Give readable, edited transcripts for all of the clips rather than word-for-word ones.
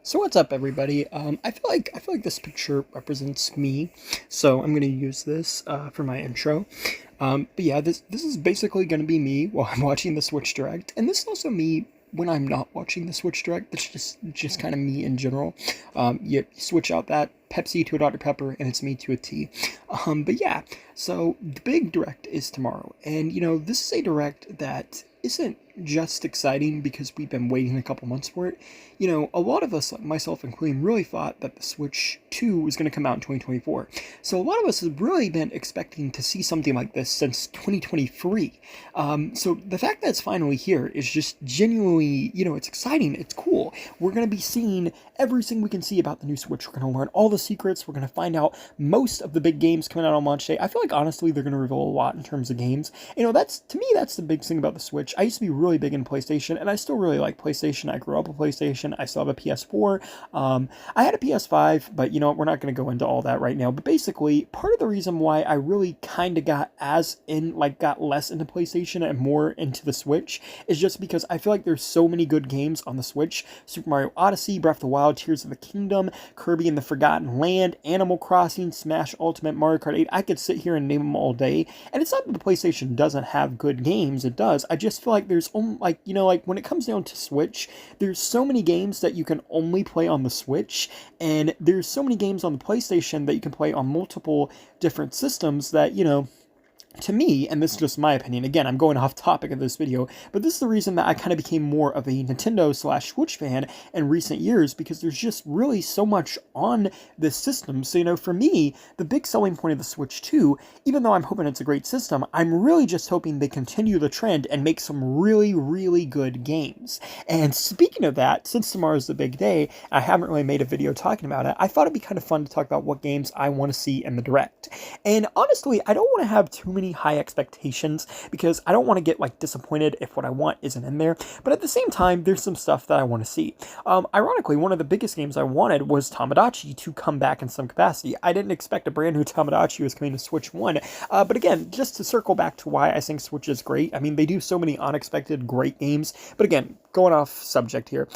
So what's up, everybody? I feel like this picture represents me, so I'm gonna use this for my intro. But yeah, this is basically gonna be me while I'm watching the Switch Direct, and this is also me when I'm not watching the Switch Direct. That's just kind of me in general. You switch out that Pepsi to a Dr Pepper, and it's me to a T. But yeah, so the big Direct is tomorrow, and this is a Direct that isn't just exciting because we've been waiting a couple months for it. A lot of us, myself including, really thought that the Switch 2 was going to come out in 2024. So a lot of us have really been expecting to see something like this since 2023. So the fact that it's finally here is just genuinely, it's exciting. It's cool. We're going to be seeing everything we can see about the new Switch. We're going to learn all the secrets. We're going to find out most of the big games coming out on launch day. I feel like, honestly, they're going to reveal a lot in terms of games. To me, that's the big thing about the Switch. I used to be really big in PlayStation, and I still really like PlayStation. I grew up with PlayStation. I still have a PS4. I had a PS5, but we're not going to go into all that right now. But basically, part of the reason why I really kind of got less into PlayStation and more into the Switch is just because I feel like there's so many good games on the Switch. Super Mario Odyssey, Breath of the Wild, Tears of the Kingdom, Kirby and the Forgotten Land, Animal Crossing, Smash Ultimate, Mario Kart 8. I could sit here and name them all day. And it's not that the PlayStation doesn't have good games. It does. I just feel like there's only, when it comes down to Switch, there's so many games that you can only play on the Switch, and there's so many games on the PlayStation that you can play on multiple different systems that, to me, and this is just my opinion, again, I'm going off topic of this video, but this is the reason that I kind of became more of a Nintendo/Switch fan in recent years, because there's just really so much on this system. So, for me, the big selling point of the Switch 2, even though I'm hoping it's a great system, I'm really just hoping they continue the trend and make some really, really good games. And speaking of that, since tomorrow's the big day, I haven't really made a video talking about it, I thought it'd be kind of fun to talk about what games I want to see in the Direct. And honestly, I don't want to have too many high expectations because I don't want to get disappointed if what I want isn't in there. But at the same time, there's some stuff that I want to see. Ironically, one of the biggest games I wanted was Tomodachi to come back in some capacity. I didn't expect a brand new Tomodachi was coming to Switch 1. But again, just to circle back to why I think Switch is great. I mean, they do so many unexpected great games. But again, going off subject here.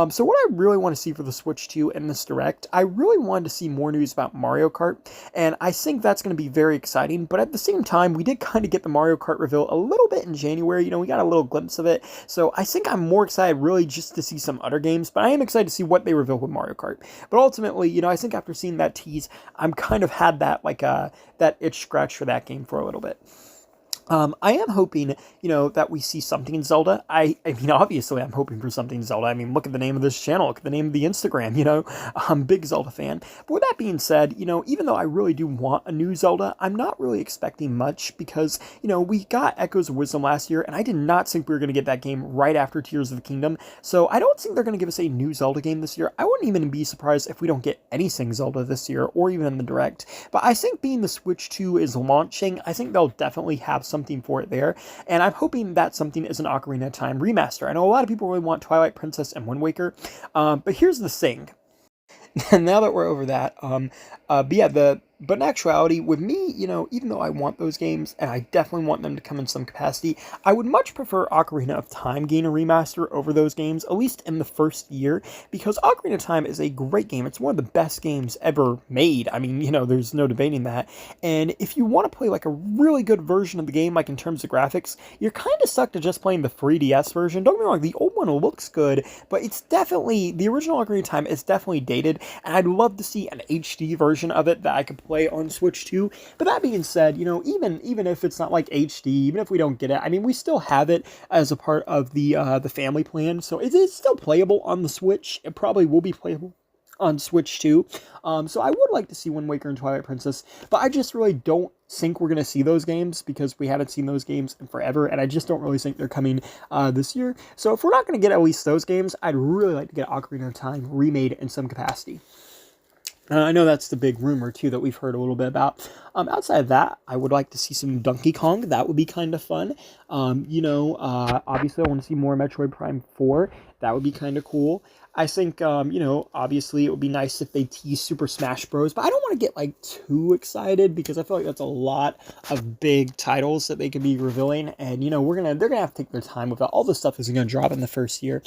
So what I really want to see for the Switch 2 in this Direct, I really wanted to see more news about Mario Kart. And I think that's going to be very exciting. But at the same time, we did kind of get the Mario Kart reveal a little bit in January. We got a little glimpse of it. So I think I'm more excited really just to see some other games. But I am excited to see what they reveal with Mario Kart. But ultimately, I think after seeing that tease, I'm kind of had that that itch scratch for that game for a little bit. I am hoping, that we see something in Zelda. I mean, obviously, I'm hoping for something in Zelda. I mean, look at the name of this channel. Look at the name of the Instagram, I'm a big Zelda fan. But with that being said, even though I really do want a new Zelda, I'm not really expecting much because, we got Echoes of Wisdom last year, and I did not think we were going to get that game right after Tears of the Kingdom. So I don't think they're going to give us a new Zelda game this year. I wouldn't even be surprised if we don't get anything Zelda this year or even in the Direct. But I think being the Switch 2 is launching, I think they'll definitely have something for it there, and I'm hoping that something is an Ocarina of Time remaster. I know a lot of people really want Twilight Princess and Wind Waker, but here's the thing. Now that we're over that, but in actuality, with me, even though I want those games, and I definitely want them to come in some capacity, I would much prefer Ocarina of Time gain a remaster over those games, at least in the first year, because Ocarina of Time is a great game. It's one of the best games ever made. I mean, there's no debating that. And if you want to play a really good version of the game, in terms of graphics, you're kind of stuck to just playing the 3DS version. Don't get me wrong, the old one looks good, but it's definitely, the original Ocarina of Time is definitely dated, and I'd love to see an HD version of it that I could play on Switch 2. But that being said, even if it's not HD, even if we don't get it, I mean, we still have it as a part of the family plan, so it is still playable on the Switch. It probably will be playable on Switch 2. So I would like to see Wind Waker and Twilight Princess, but I just really don't think we're going to see those games because we haven't seen those games in forever, and I just don't really think they're coming this year. So if we're not going to get at least those games, I'd really like to get Ocarina of Time remade in some capacity. I know that's the big rumor, too, that we've heard a little bit about. Outside of that, I would like to see some Donkey Kong. That would be kind of fun. Obviously, I want to see more Metroid Prime 4. That would be kind of cool. I think, obviously it would be nice if they tease Super Smash Bros. But I don't want to get like too excited because I feel like that's a lot of big titles that they could be revealing, and they're gonna have to take their time with that. All this stuff isn't gonna drop in the first year,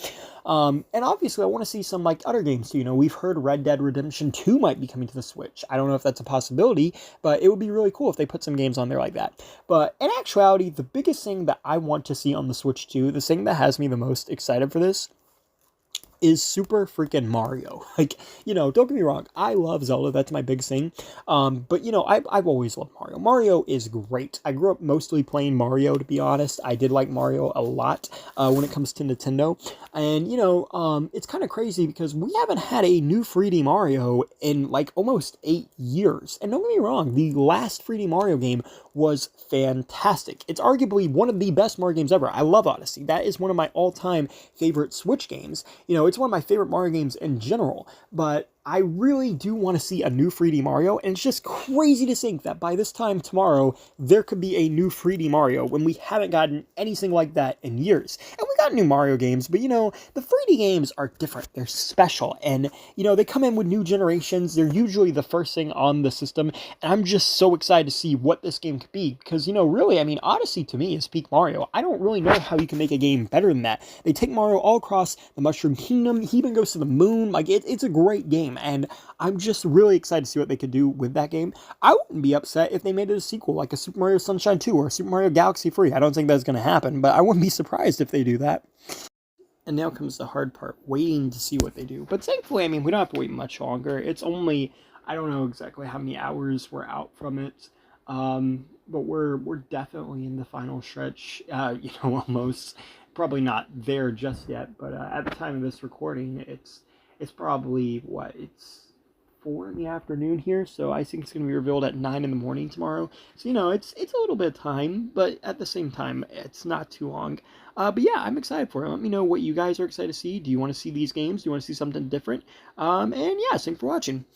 and obviously I want to see some like other games too. We've heard Red Dead Redemption 2 might be coming to the Switch. I don't know if that's a possibility, but it would be really cool if they put some games on there like that. But in actuality, the biggest thing that I want to see on the Switch 2, the thing that has me the most excited for this, is Super freaking Mario. Like, don't get me wrong, I love Zelda, that's my big thing. But I've always loved Mario. Mario is great. I grew up mostly playing Mario, to be honest. I did like Mario a lot when it comes to Nintendo. And, it's kind of crazy because we haven't had a new 3D Mario in like almost 8 years. And don't get me wrong, the last 3D Mario game was fantastic. It's arguably one of the best Mario games ever. I love Odyssey. That is one of my all-time favorite Switch games. It's one of my favorite Mario games in general, but I really do want to see a new 3D Mario, and it's just crazy to think that by this time tomorrow, there could be a new 3D Mario when we haven't gotten anything like that in years. And we got new Mario games, but the 3D games are different. They're special, and they come in with new generations. They're usually the first thing on the system, and I'm just so excited to see what this game could be, because really, I mean, Odyssey to me is peak Mario. I don't really know how you can make a game better than that. They take Mario all across the Mushroom Kingdom. He even goes to the moon. Like, it's a great game, and I'm just really excited to see what they could do with that game. I wouldn't be upset if they made it a sequel, like a Super Mario Sunshine 2 or a Super Mario Galaxy 3. I don't think that's going to happen, but I wouldn't be surprised if they do that. And now comes the hard part, waiting to see what they do. But thankfully, I mean, we don't have to wait much longer. It's only, I don't know exactly how many hours we're out from it. But we're definitely in the final stretch, almost. Probably not there just yet, but at the time of this recording, it's probably, it's 4 in the afternoon here, so I think it's going to be revealed at 9 in the morning tomorrow. So, it's a little bit of time, but at the same time, it's not too long. But yeah, I'm excited for it. Let me know what you guys are excited to see. Do you want to see these games? Do you want to see something different? And yeah, thanks for watching.